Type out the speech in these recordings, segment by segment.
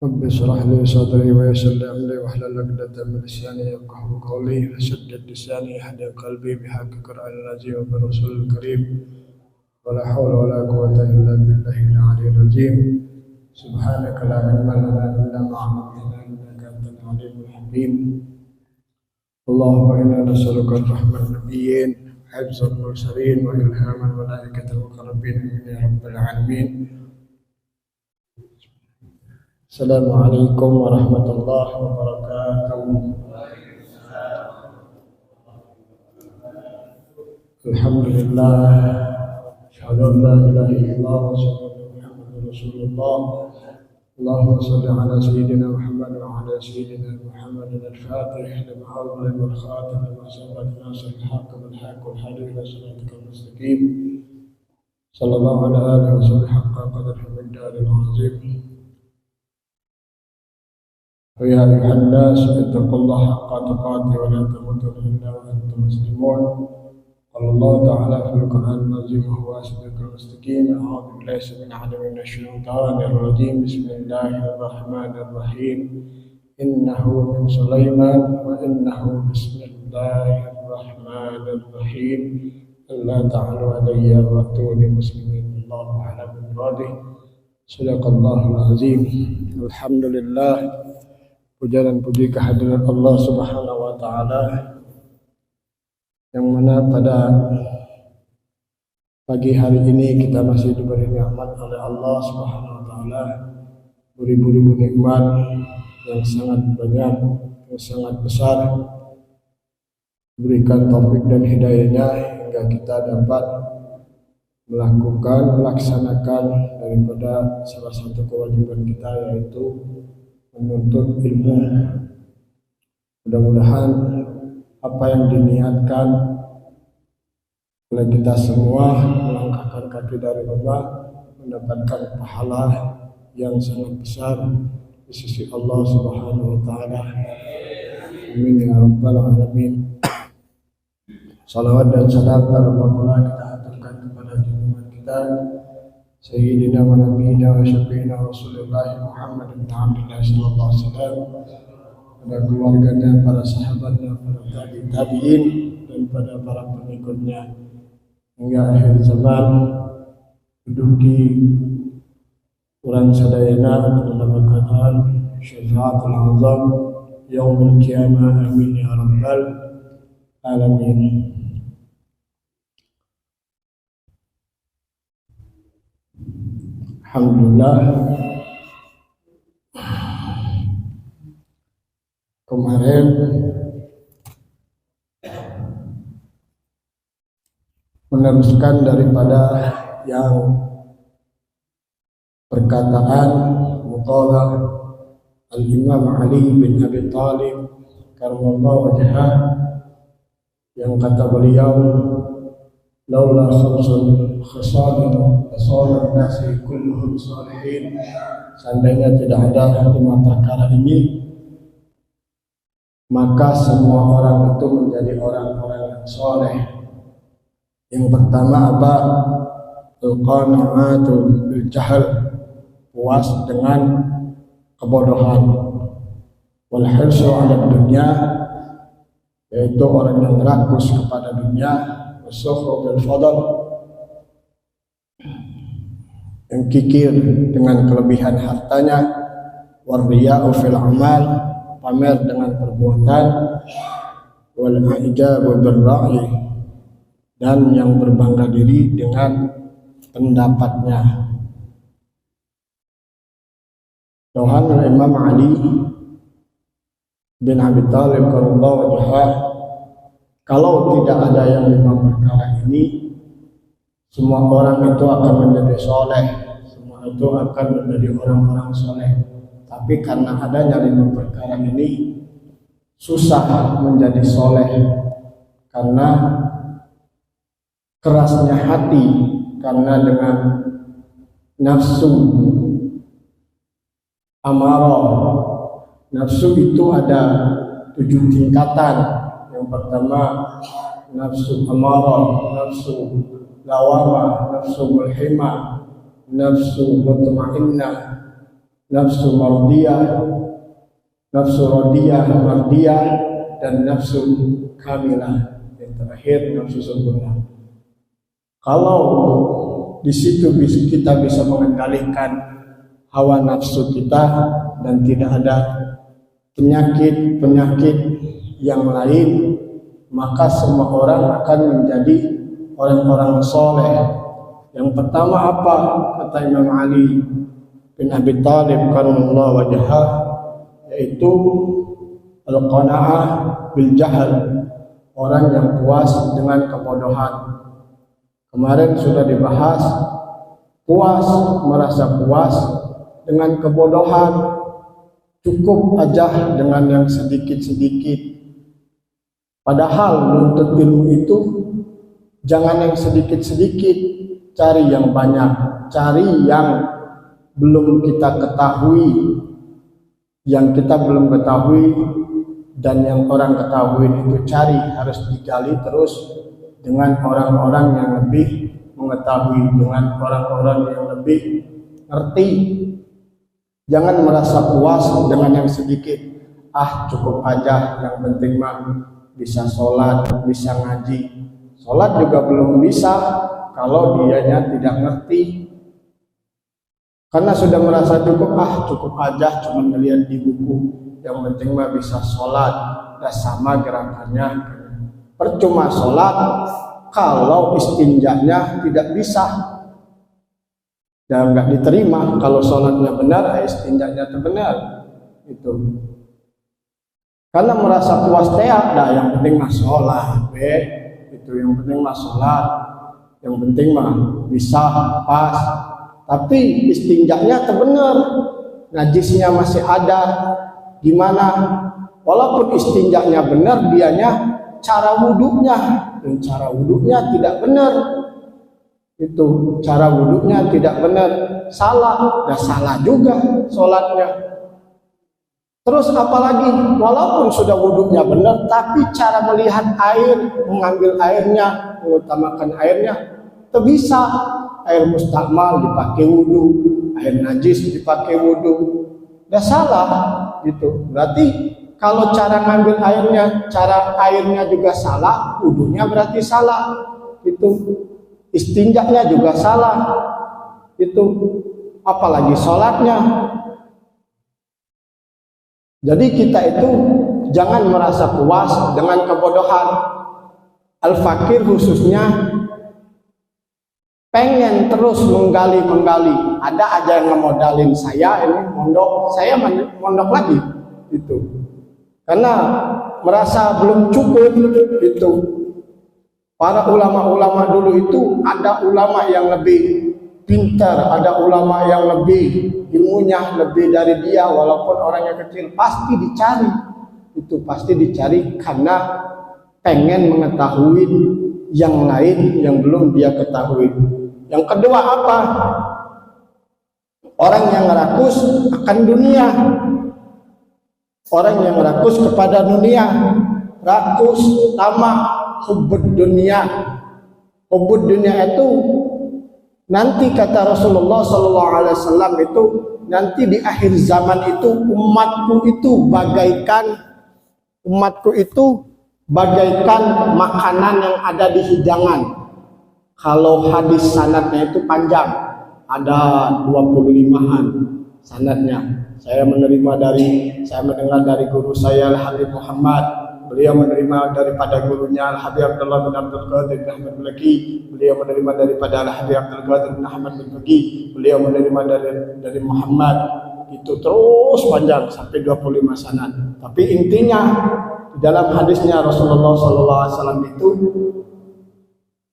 رب اشرح لي صدري ويسر لي امري واحلل عقدة من لساني يفقهوا قولي وسدد لساني يهدي قلبي بحق القرآن العظيم وبرسول الكريم ولا حول ولا قوة إلا بالله العلي العظيم سبحانك لا علم لنا إلا ما علمتنا إنك أنت العليم الحكيم اللهم إنا نسألك الرحمة النبيين حفظ المرسلين وإلهام الملائكة المقربين من يا رب العالمين. Assalamualaikum warahmatullahi wabarakatuh. Alhamdulillah, syahadu la ilaha illallah wa syahadu Muhammadur Rasulullah. Allahumma salli ala sayyidina Muhammad wa ala sayyidina Muhammad al-Fatih lima awwal wal khatim lima sabaq nasr al-haqq wal haqq wal hadi ila siratikal mustaqim. Sallallahu ala alihi wa sallam haqqa qadrihi wa miqdaril azim. ويا أيها الناس اتقوا الله حق تقاته ولا تموتن إلا وأنتم مسلمون. قال الله تعالى في القرآن العظيم وهو أصدق المستقيم. أعوذ بالله السميع العليم من الشيطان الرجيم. بسم الله الرحمن الرحيم. إنه من سليمان وإنه بسم الله الرحمن الرحيم. ألا تعلوا علي وأتوني مسلمين. الله أعلم بمراده. صدق الله العظيم. Alhamdulillah. Puja dan puji kehadirat Allah Subhanahu wa Ta'ala, yang mana pada pagi hari ini kita masih diberi nikmat oleh Allah Subhanahu wa Ta'ala, beribu-ribu nikmat yang sangat banyak, yang sangat besar, berikan taufik dan hidayahnya hingga kita dapat melaksanakan daripada salah satu kewajiban kita, yaitu menuntut ilmu. Mudah-mudahan apa yang diniatkan oleh kita semua melangkahkan kaki dari Allah mendapatkan pahala yang sangat besar di sisi Allah Subhanahu wa Ta'ala. Amin ya rabbal alamin. Salawat dan salam terpujilah kita aturkan kepada junjungan kita Sayyidina wa Nabiyina wa Syafi'ina Rasulullah Muhammad bin Abdullah sallallahu alaihi wasallam, pada keluarganya, para sahabatnya, para tabi'in dan pada para pengikutnya hingga akhir zaman. Duduki urang sadayana dalam keadaan syafaatul azam yaumul qiyamah. Amin ya rabbal alamin. Alhamdulillah, kemarin meneruskan daripada yang perkataan muqalah Al-Imam Ali bin Abi Thalib karramallahu wajhah, yang kata beliau, laula khamsun khisalin fasala nasi kulluhum salihin. Seandainya tidak ada 5 perkara ini, maka semua orang itu menjadi orang-orang yang soleh. Yang pertama apa? Al-qana'atu bil jahl, puas dengan kebodohan. Wal hirsu 'ala dunya, yaitu orang yang rakus kepada dunia. Wasukhu bil fadl, yang kikir dengan kelebihan hartanya. Warriya'u fil amal, pamer dengan perbuatan. Wal ijabu bil ra'yi, dan yang berbangga diri dengan pendapatnya. Tuhan Imam Ali bin Abi Thalib radhiyallahu anhu, kalau tidak ada yang 5 perkara ini, semua orang itu akan menjadi soleh, semua itu akan menjadi orang-orang soleh. Tapi karena adanya 5 perkara ini, susah menjadi soleh, karena kerasnya hati, karena dengan nafsu amarah. Nafsu itu ada 7 tingkatan. Yang pertama nafsu amarah, nafsu lawamah, nafsu mulhimah, nafsu mutmainnah, nafsu mardiyah, nafsu radiyah, mardiyah, dan nafsu kamilah. Yang terakhir nafsu sempurna. Kalau di situ kita bisa mengendalikan hawa nafsu kita dan tidak ada penyakit-penyakit yang lain, maka semua orang akan menjadi orang-orang soleh. Yang pertama apa? Kata Imam Ali bin Abi Thalib karramallahu wajhah, yaitu al-qanaah bil jahl, orang yang puas dengan kebodohan. Kemarin sudah dibahas, merasa puas dengan kebodohan, cukup aja dengan yang sedikit-sedikit. Padahal menuntut ilmu itu jangan yang sedikit-sedikit, cari yang banyak, cari yang belum kita ketahui, yang kita belum ketahui dan yang orang ketahui itu cari, harus digali terus dengan orang-orang yang lebih mengetahui, dengan orang-orang yang lebih ngerti. Jangan merasa puas dengan yang sedikit. Cukup aja, yang penting mah bisa sholat, bisa ngaji. Sholat juga belum bisa kalau dianya tidak ngerti. Karena sudah merasa cukup aja, cuma ngeliat di buku. Yang penting mah bisa sholat, udah sama gerakannya. Percuma sholat kalau istinjanya tidak bisa, dan nggak diterima. Kalau sholatnya benar, istinjanya benar. Itu karena merasa puas yang penting mah sholat, itu yang penting mah sholat, yang penting mah bisa pas. Tapi istinjanya benar, najisnya masih ada. Gimana? Walaupun istinjanya benar, dianya cara wudhunya, dan cara wudhunya tidak benar. Itu cara wudhunya tidak benar, salah, dan salah juga sholatnya. Terus apalagi walaupun sudah wudhunya benar, tapi cara melihat air, mengambil airnya, mengutamakan airnya, itu bisa. Air mustakmal dipakai wudhu, air najis dipakai wudhu, udah salah. Gitu. Berarti kalau cara ngambil airnya, cara airnya juga salah, wudhunya berarti salah. Itu istinjaknya juga salah. Itu apalagi sholatnya. Jadi kita itu jangan merasa puas dengan kebodohan. Al-fakir khususnya pengen terus menggali. Ada aja yang ngemodalin saya ini mondok, saya mondok lagi. Itu karena merasa belum cukup. Itu para ulama-ulama dulu itu ada ulama yang lebih pintar, ada ulama yang lebih ilmunya lebih dari dia, walaupun orangnya kecil, pasti dicari. Itu pasti dicari karena pengen mengetahui yang lain yang belum dia ketahui. Yang kedua apa? Orang yang rakus akan dunia. Orang yang rakus kepada dunia, rakus, tamak, hubbud dunia. Hubbud dunia itu nanti kata Rasulullah SAW itu nanti di akhir zaman itu umatku itu bagaikan makanan yang ada di hidangan. Kalau hadis sanadnya itu panjang, ada 25-an sanadnya. Saya mendengar dari guru saya Al-Habib Muhammad. Beliau menerima daripada gurunya Al-Habib Abdullah bin Abdul Qadir bin Ahmad bin Baqi. Beliau menerima daripada Al-Habib Abdul Qadir bin Ahmad bin Baqi. Beliau menerima dari Muhammad. Itu terus panjang sampai 25 sanad. Tapi intinya dalam hadisnya Rasulullah SAW itu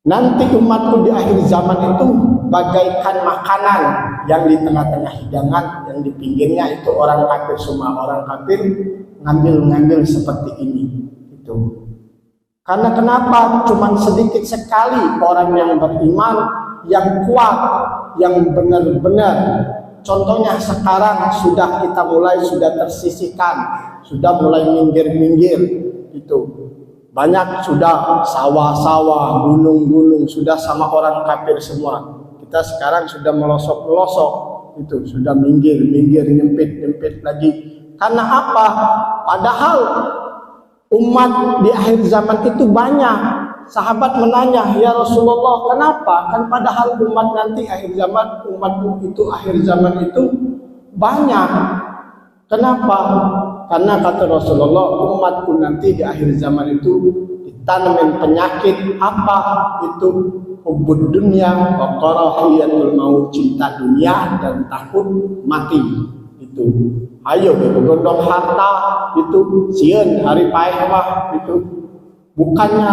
nanti umatku di akhir zaman itu bagaikan makanan yang di tengah-tengah hidangan, yang di pinggirnya itu orang kafir semua. Orang kafir ngambil seperti ini. Itu karena kenapa? Cuman sedikit sekali orang yang beriman, yang kuat, yang benar-benar. Contohnya sekarang sudah tersisihkan, sudah mulai minggir. Itu banyak sudah sawah-sawah, gunung-gunung sudah sama orang kafir semua. Kita sekarang sudah melosok-melosok. itu sudah minggir nyempit lagi. Karena apa? Padahal umat di akhir zaman itu banyak. Sahabat menanya, ya Rasulullah, kenapa? Kan padahal umat nanti akhir zaman, umatmu itu akhir zaman itu banyak. Kenapa? Karena kata Rasulullah, umatku nanti di akhir zaman itu ditanamin penyakit apa? Itu hubbud dunya wa karahiyatul maut, cinta dunia dan takut mati. Itu ayo bergondong harta itu sieun hari paeh mah itu. Bukannya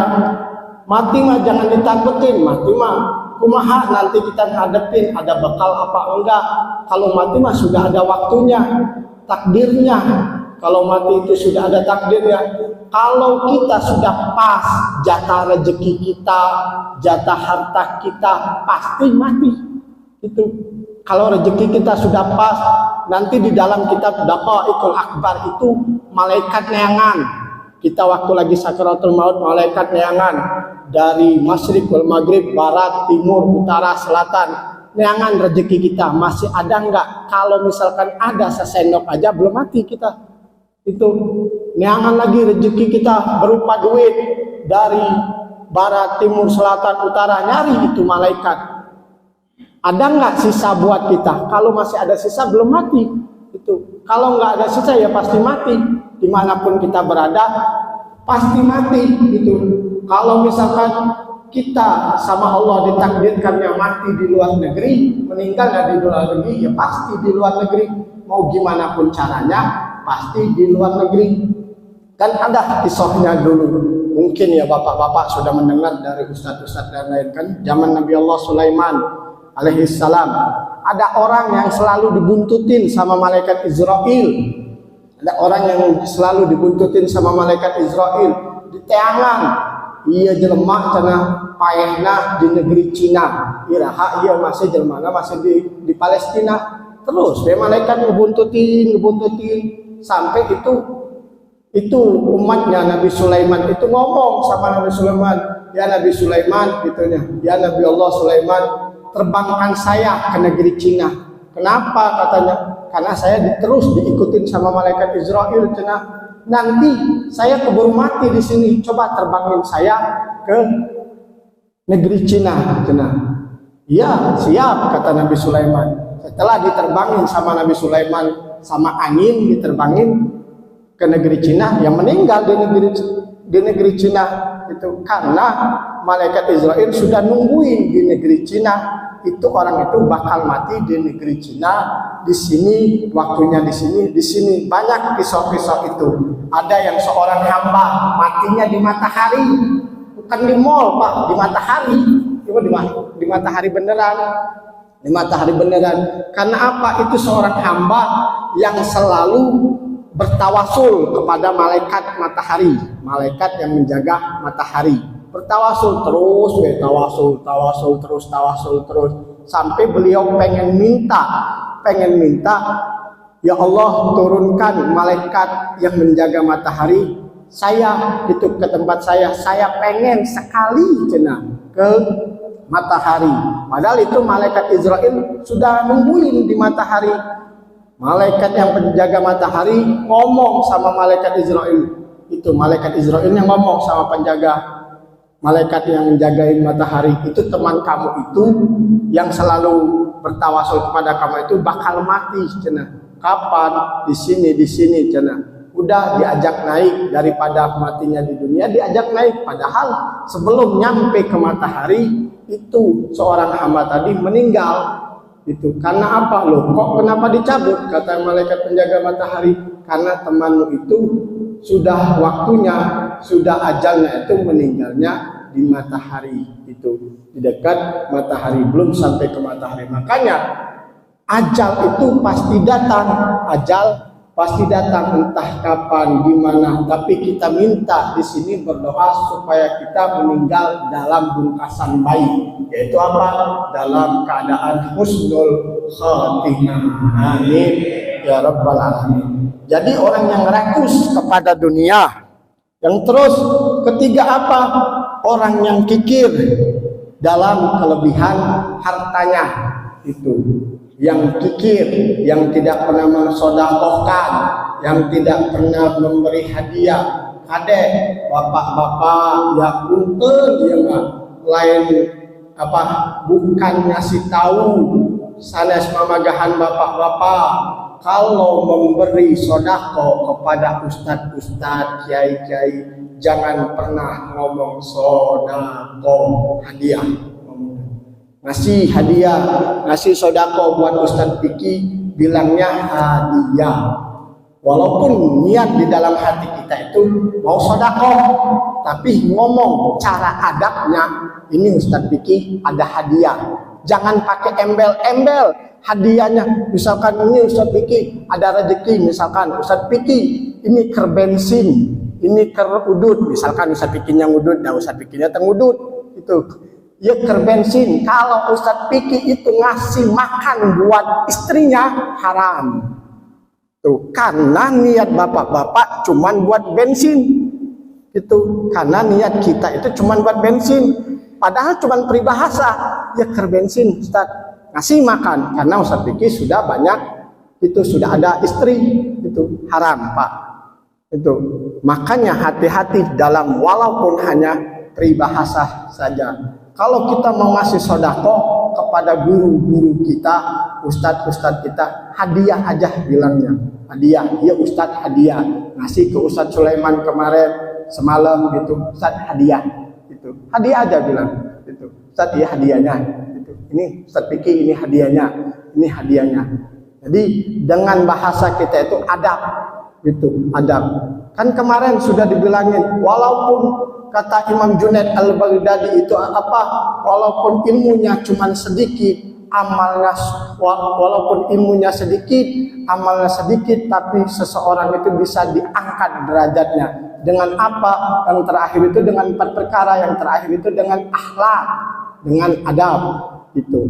mati mah jangan ditakutin, mati mah kumaha nanti kita ngadepin, ada bekal apa enggak. Kalau mati mah sudah ada waktunya, takdirnya. Kalau mati itu sudah ada takdirnya. Kalau kita sudah pas jatah rezeki kita, jatah harta kita, pasti mati. Itu kalau rezeki kita sudah pas, nanti di dalam kitab Daqaiqul Akbar itu malaikat neangan. Kita waktu lagi sakaratul maut, malaikat neangan dari masyriq wal maghrib, barat, timur, utara, selatan. Neangan rezeki kita masih ada enggak? Kalau misalkan ada sesendok aja belum mati kita. Itu neangan lagi rezeki kita berupa duit dari barat, timur, selatan, utara, nyari itu malaikat. Ada nggak sisa buat kita? Kalau masih ada sisa belum mati. Itu kalau nggak ada sisa ya pasti mati. Dimanapun kita berada pasti mati. Itu kalau misalkan kita sama Allah ditakdirkannya mati di luar negeri, meninggal di luar negeri, ya pasti di luar negeri. Mau gimana pun caranya pasti di luar negeri. Kan ada kisahnya dulu. Mungkin ya bapak-bapak sudah mendengar dari ustadz-ustadz dan lain kan. Zaman Nabi Allah Sulaiman alaihissalam, ada orang yang selalu dibuntutin sama malaikat Israel. Ada orang yang selalu dibuntutin sama malaikat Israel, diteangan. Iya jelema cenah paehna di negeri Cina. Iraha iya masih jelmana masih di Palestina. Terus malaikat ngebuntutin sampai itu umatnya Nabi Sulaiman itu ngomong sama Nabi Sulaiman, ya Nabi Sulaiman gitunya, ya Nabi Allah Sulaiman, terbangkan saya ke negeri Cina. Kenapa katanya? Karena saya terus diikutin sama malaikat Israel. Nanti saya keburu mati di sini. Coba terbangin saya ke negeri Cina. Iya siap kata Nabi Sulaiman. Setelah diterbangin sama Nabi Sulaiman sama angin, diterbangin ke negeri Cina, yang meninggal di negeri Cina itu karena malaikat Israel sudah nungguin di negeri Cina. Itu orang itu bakal mati di negeri Cina, di sini waktunya di sini banyak kisah-kisah itu. Ada yang seorang hamba matinya di matahari, bukan di mall Pak, di matahari. Itu di matahari beneran. Di matahari beneran. Karena apa? Itu seorang hamba yang selalu bertawasul kepada malaikat matahari, malaikat yang menjaga matahari. Bertawasul terus, tawasul terus sampai beliau pengen minta, ya Allah turunkan malaikat yang menjaga matahari saya itu ke tempat saya pengen sekali ke matahari. Padahal itu malaikat Israel sudah nungguin di matahari. Malaikat yang penjaga matahari ngomong sama malaikat Israel. Itu malaikat Israel yang ngomong sama penjaga, malaikat yang menjagain matahari, itu teman kamu itu yang selalu bertawasul kepada kamu itu bakal mati cenah. Kapan? Di sini cenah. Udah diajak naik, daripada matinya di dunia diajak naik. Padahal sebelum nyampe ke matahari itu seorang hamba tadi meninggal. Itu karena apa? Loh kok kenapa dicabut? Kata malaikat penjaga matahari, karena temanmu itu sudah waktunya, sudah ajalnya itu meninggalnya di matahari, itu di dekat matahari, belum sampai ke matahari. Makanya ajal itu pasti datang, entah kapan, di mana. Tapi kita minta di sini berdoa supaya kita meninggal dalam bungkasan baik, yaitu apa? Dalam keadaan husnul khatimah. Amin ya rabbal alamin. Jadi orang yang rakus kepada dunia, yang terus ketiga apa? Orang yang kikir dalam kelebihan hartanya. Itu yang kikir, yang tidak pernah mensodakohkan, yang tidak pernah memberi hadiah. Kade bapak-bapak ya punten ya mah lain apa bukan ngasih tahu sanes mamagahan bapak-bapak kalau memberi sodako kepada ustadz-ustadz, kiai-kiai, jangan pernah ngomong sodako hadiah. Ngasih hadiah, ngasih sodako buat ustadz Piki, bilangnya hadiah. Walaupun niat di dalam hati kita itu mau sodako, tapi ngomong cara adabnya, ini ustadz Piki ada hadiah. Jangan pakai embel-embel hadiahnya. Misalkan ini Ustadz Piki ada rezeki, misalkan Ustadz Piki ini ker bensin, ini ker udut, misalkan Ustadz Pikinya ngudut, dan Ustadz Pikinya tengudut, itu ya ker bensin. Kalau Ustadz Piki itu ngasih makan buat istrinya haram. Tuh, karena niat bapak-bapak cuman buat bensin. Itu karena niat kita itu cuman buat bensin. Padahal cuman peribahasa, ya ker bensin Ustaz ngasih makan, karena Ustaz Piki sudah banyak, itu sudah ada istri, itu haram Pak. Itu makanya hati-hati dalam walaupun hanya peribahasa saja. Kalau kita mau ngasih sodako kepada guru-guru kita, ustadz-ustadz kita, hadiah aja bilangnya. Hadiah, ya Ustadz hadiah. Ngasih ke Ustadz Sulaiman kemarin semalam gitu, Ustadz hadiah. Itu hadiah aja bilang. Itu Ustadz ya hadiahnya. Itu ini Ustadz Piki ini hadiahnya, ini hadiahnya. Jadi dengan bahasa kita itu adab, gitu adab. Kan kemarin sudah dibilangin, walaupun kata Imam Junaid Al-Baghdadi itu apa? Walaupun ilmunya cuma sedikit, amalnya walaupun ilmunya sedikit, amalnya sedikit, tapi seseorang itu bisa diangkat derajatnya. Dengan apa? Yang terakhir itu dengan 4 perkara, yang terakhir itu dengan akhlak, dengan adab itu.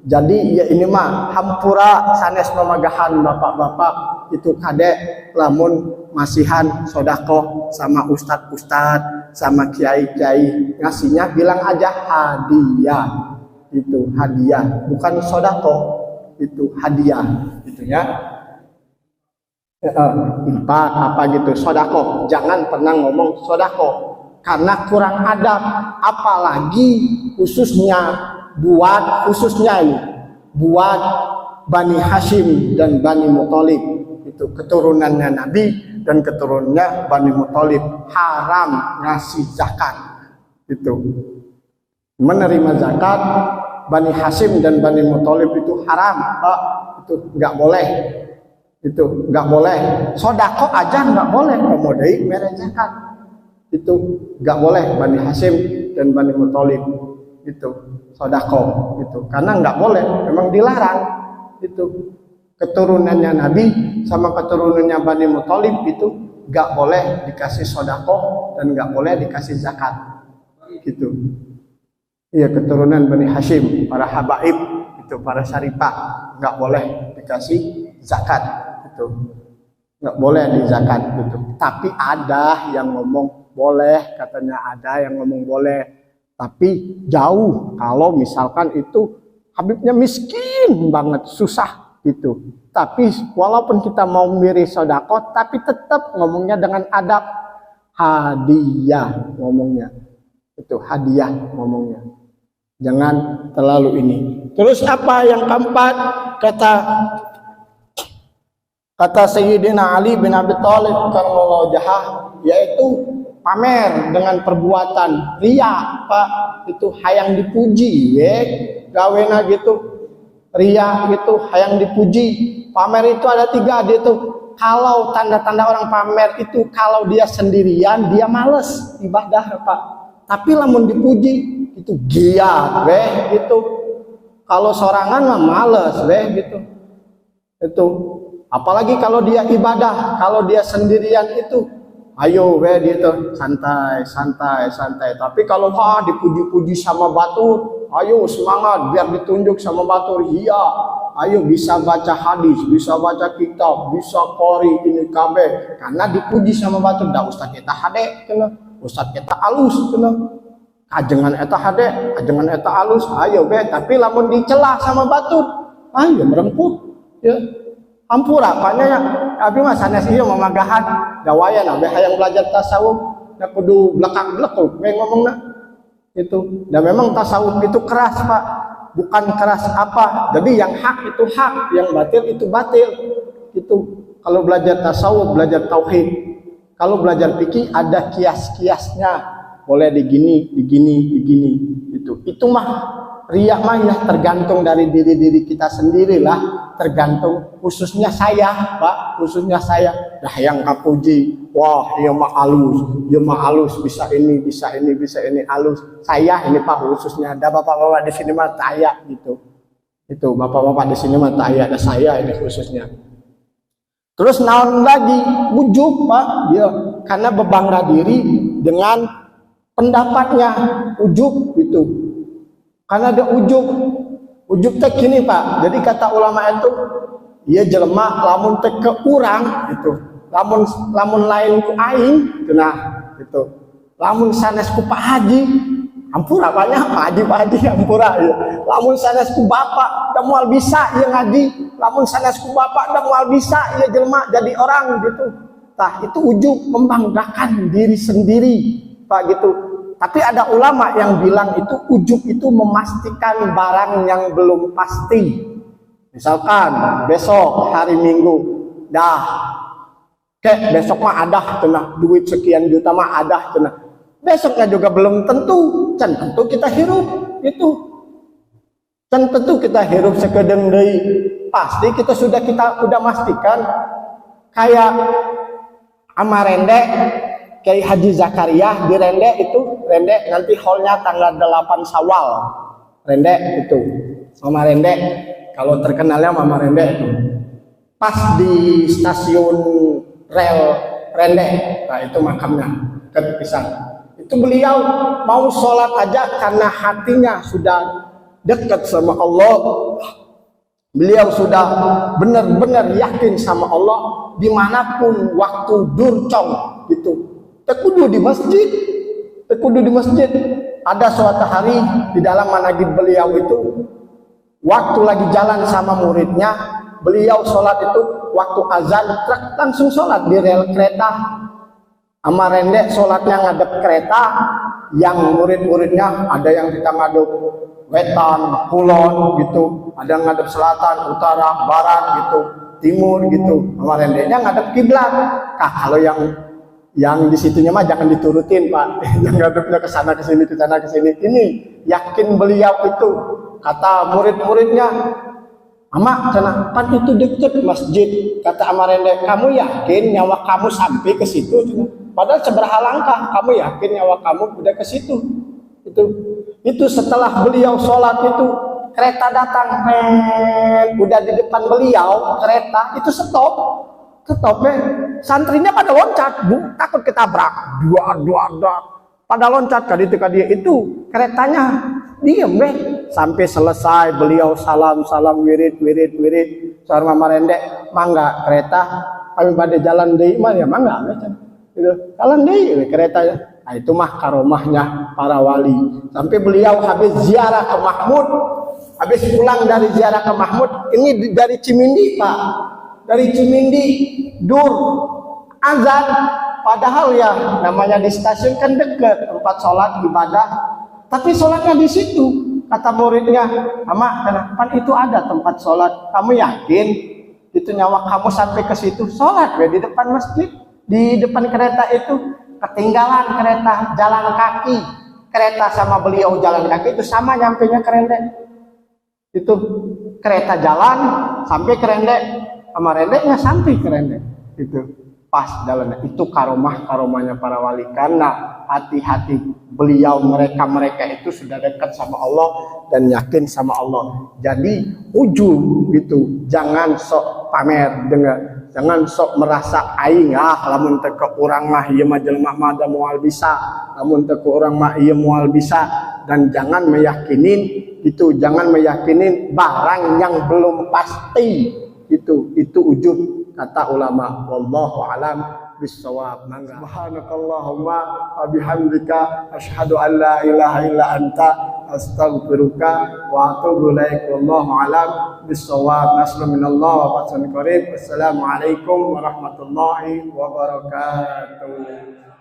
Jadi ya ini mah hampura sanes memagahan bapak-bapak itu kadek lamun masihan sodako sama ustadz-ustadz sama kiai-kiai ngasihnya bilang aja hadiah. Itu hadiah, bukan sodako, itu hadiah gitu ya. Infak apa gitu, sodako, jangan pernah ngomong sodako karena kurang adab, apalagi khususnya ini buat Bani Hashim dan Bani Muthalib, itu keturunannya Nabi dan keturunannya Bani Muthalib haram ngasih zakat. Itu menerima zakat Bani Hashim dan Bani Muthalib itu haram Pak, itu nggak boleh, itu nggak boleh. Sodako aja nggak boleh, komodai mere zakat itu nggak boleh. Bani Hashim dan Bani Muthalib itu sodako itu karena nggak boleh, memang dilarang. Itu keturunannya Nabi sama keturunannya Bani Muthalib itu nggak boleh dikasih sodako dan nggak boleh dikasih zakat gitu. Iya, keturunan Bani Hashim, para habaib itu, para syarifah nggak boleh dikasih zakat itu, nggak boleh di zakat gitu. Tapi ada yang ngomong boleh, katanya ada yang ngomong boleh, tapi jauh kalau misalkan itu habibnya miskin banget, susah gitu. Tapi walaupun kita mau mirip sodako, tapi tetap ngomongnya dengan adab, hadiah ngomongnya, itu hadiah ngomongnya, jangan terlalu ini. Terus apa yang keempat, kata Sayyidina Ali bin Abi Thalib karramallahu wajhah, yaitu pamer dengan perbuatan ria Pak, itu hayang dipuji gawena gitu, ria gitu hayang dipuji. Pamer itu ada 3 gitu. Kalau tanda-tanda orang pamer itu, kalau dia sendirian dia males ibadah Pak, tapi lamun dipuji itu giat gitu. Kalau sorangan mah males gitu. Itu apalagi kalau dia ibadah, kalau dia sendirian itu ayo gitu, santai. Tapi kalau dipuji-puji sama batur, ayo semangat biar ditunjuk sama batur. Iya, ayo bisa baca hadis, bisa baca kitab, bisa qori ini kabeh, karena dipuji sama batur. Da ustaz kita hade kena, ustaz kita alus kena, kajengan eta hade, kajengan eta alus, ayo tapi lamun dicela sama batur, ya merempuh ya hampura apanya ya abi mah sanes ieu mamagahan dawayan abi hayang belajar tasawuf da kudu blekak-blekuk we ngomongna itu. Dan memang tasawuf itu keras Pak, bukan keras apa, jadi yang hak itu hak, yang batil itu batil itu. Kalau belajar tasawuf, belajar tauhid, kalau belajar fikih ada kias-kiasnya, boleh digini itu mah riya mah ya tergantung dari diri kita sendirilah, tergantung khususnya saya Pak, khususnya saya dah yang kapuji, wah ya mah halus bisa ini halus, saya ini Pak khususnya, ada bapak-bapak di sini mah saya gitu, itu bapak-bapak di sini mah saya, ada saya ini khususnya. Terus naon lagi ujub Pak, dia karena berbangga diri dengan pendapatnya, ujub gitu. Karena ada ujub teh gini Pak. Jadi kata ulama itu, ia jelema lamun teh ke urang gitu. Lamun lain ku aing, cenah gitu. Lamun sanes ku Pak Haji, hampura banyak Pak Haji hampura ya. Lamun sanes ku bapak da moal bisa ieu ngaji. Lamun sanes ku bapak da moal bisa ieu jelema jadi orang gitu. Tah itu ujub, membanggakan diri sendiri Pak gitu. Tapi ada ulama yang bilang itu ujub itu memastikan barang yang belum pasti. Misalkan besok hari Minggu, dah, besok mah ada cenah duit sekian juta mah ada cenah. Besoknya juga belum tentu, can tentu kita hirup itu. Can tentu kita hirup sekedeng deui. Pasti kita udah pastikan kayak Amarende Kiai Haji Zakaria di Rende itu, Rende nanti hallnya tanggal 8 Syawal. Rende itu, Mama Rende, kalau terkenalnya Mama Rende itu. Pas di stasiun rel Rende, nah itu makamnya, kepisah. Itu beliau mau sholat aja karena hatinya sudah dekat sama Allah. Beliau sudah benar-benar yakin sama Allah dimanapun waktu durcong gitu. Tekudu di masjid. Ada suatu hari di dalam managib beliau itu, waktu lagi jalan sama muridnya, beliau sholat itu waktu azan langsung sholat di rel kereta. Amarende sholatnya ngadep kereta, yang murid-muridnya ada yang kita ngadep wetan, kulon gitu, ada yang ngadep selatan, utara, barat gitu, timur gitu. Amarendenya ngadep kiblat. Kalau yang di situnya mah jangan diturutin Pak, yang ngadepnya ke sana ke sini. Ini yakin beliau itu, kata murid-muridnya, Ama kenapa itu deket masjid? Kata Amarende, kamu yakin nyawa kamu sampai ke situ? Padahal seberapa langkah, kamu yakin nyawa kamu udah ke situ? Itu setelah beliau sholat itu kereta datang, udah di depan beliau kereta itu stop. Santrinya pada loncat, takut ketabrak, dua, pada loncat kali itu keretanya diem sampai selesai beliau salam wirid sareng Amarende, mangga kereta kami pada jalan deui mah ya mangga gitu. Jalan deui keretanya. Nah itu mah karomahnya para wali. Sampai beliau habis ziarah ke Mahmud, habis pulang dari ziarah ke Mahmud, ini dari Cimindi Pak. Dari Cimindi dur azan, padahal ya namanya di stasiun kan dekat tempat sholat ibadah, tapi sholatnya di situ. Kata muridnya, Ama kenapa itu ada tempat sholat, kamu yakin itu nyawa kamu sampai ke situ? Sholat di depan masjid, di depan kereta itu. Ketinggalan kereta jalan kaki, kereta sama beliau jalan kaki itu sama nyampenya kerende. Itu kereta jalan sampai kerende, sama rendeknya sampai kerende. Itu pas jalannya. Itu karomahnya para wali, karena hati-hati beliau mereka itu sudah dekat sama Allah dan yakin sama Allah. Jadi ujub gitu, jangan sok pamer dengan, jangan sok merasa aing lamun teu ke urang mah ieu mah jelema mah da moal bisa, lamun teu ke urang mah ieu moal bisa, dan jangan meyakinin barang yang belum pasti. Itu ujub kata ulama. Wallahu alam bisawab. Subhanakallahumma wa bihamdika asyhadu an la ilaha illa anta astaghfiruka wa atubu ilaik. Wallahu alam bisawab. Nasrun minallah wa fathun qarib. Wassalamualaikum warahmatullahi wabarakatuh.